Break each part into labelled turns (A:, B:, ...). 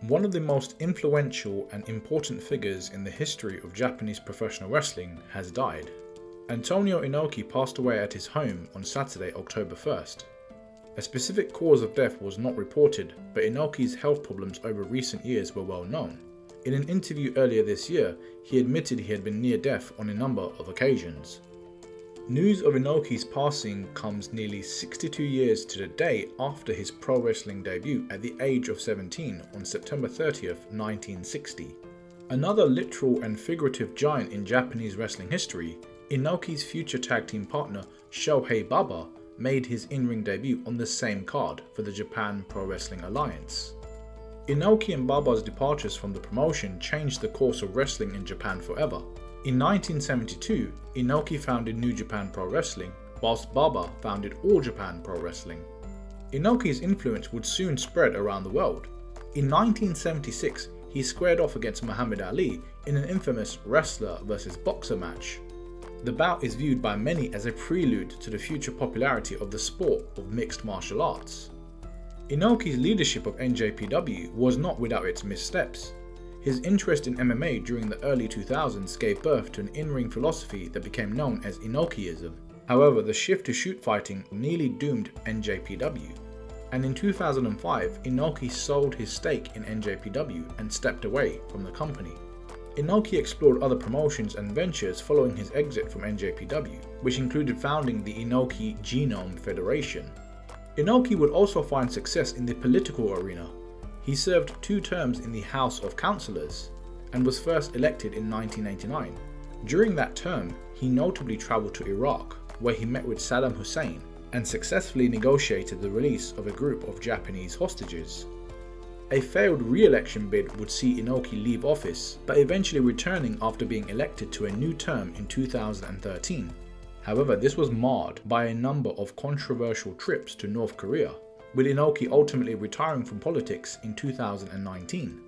A: One of the most influential and important figures in the history of Japanese professional wrestling has died. Antonio Inoki passed away at his home on Saturday, October 1st. A specific cause of death was not reported, but Inoki's health problems over recent years were well known. In an interview earlier this year, he admitted he had been near death on a number of occasions. News of Inoki's passing comes nearly 62 years to the day after his pro wrestling debut at the age of 17 on September 30th, 1960. Another literal and figurative giant in Japanese wrestling history, Inoki's future tag team partner Shohei Baba made his in-ring debut on the same card for the Japan Pro Wrestling Alliance. Inoki and Baba's departures from the promotion changed the course of wrestling in Japan forever. In 1972, Inoki founded New Japan Pro Wrestling, whilst Baba founded All Japan Pro Wrestling. Inoki's influence would soon spread around the world. In 1976, he squared off against Muhammad Ali in an infamous wrestler versus boxer match. The bout is viewed by many as a prelude to the future popularity of the sport of mixed martial arts. Inoki's leadership of NJPW was not without its missteps. His interest in MMA during the early 2000s gave birth to an in-ring philosophy that became known as Inokiism. However, the shift to shoot fighting nearly doomed NJPW. And in 2005, Inoki sold his stake in NJPW and stepped away from the company. Inoki explored other promotions and ventures following his exit from NJPW, which included founding the Inoki Genome Federation. Inoki would also find success in the political arena. He served 2 terms in the House of Councillors and was first elected in 1989. During that term, he notably travelled to Iraq, where he met with Saddam Hussein and successfully negotiated the release of a group of Japanese hostages. A failed re-election bid would see Inoki leave office, but eventually returning after being elected to a new term in 2013. However, this was marred by a number of controversial trips to North Korea, with Inoki ultimately retiring from politics in 2019.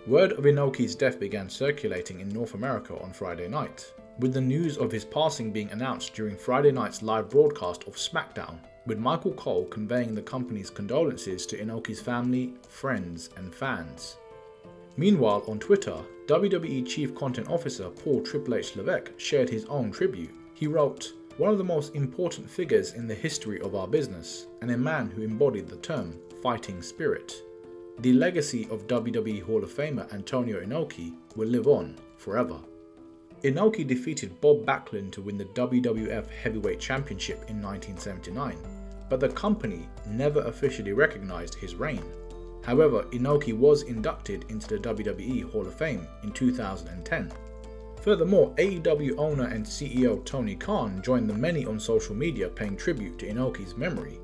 A: Word of Inoki's death began circulating in North America on Friday night, with the news of his passing being announced during Friday night's live broadcast of SmackDown, with Michael Cole conveying the company's condolences to Inoki's family, friends, and fans. Meanwhile, on Twitter, WWE Chief Content Officer Paul Triple H Levesque shared his own tribute. He wrote, "One of the most important figures in the history of our business, and a man who embodied the term fighting spirit. The legacy of WWE Hall of Famer Antonio Inoki will live on forever." Inoki defeated Bob Backlund to win the WWF Heavyweight Championship in 1979, but the company never officially recognized his reign. However, Inoki was inducted into the WWE Hall of Fame in 2010. Furthermore, AEW owner and CEO Tony Khan joined the many on social media paying tribute to Inoki's memory.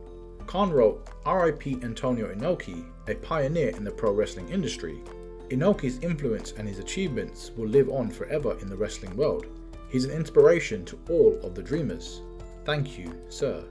A: Khan wrote, "RIP Antonio Inoki, a pioneer in the pro wrestling industry. Inoki's influence and his achievements will live on forever in the wrestling world. He's an inspiration to all of the dreamers. Thank you, sir."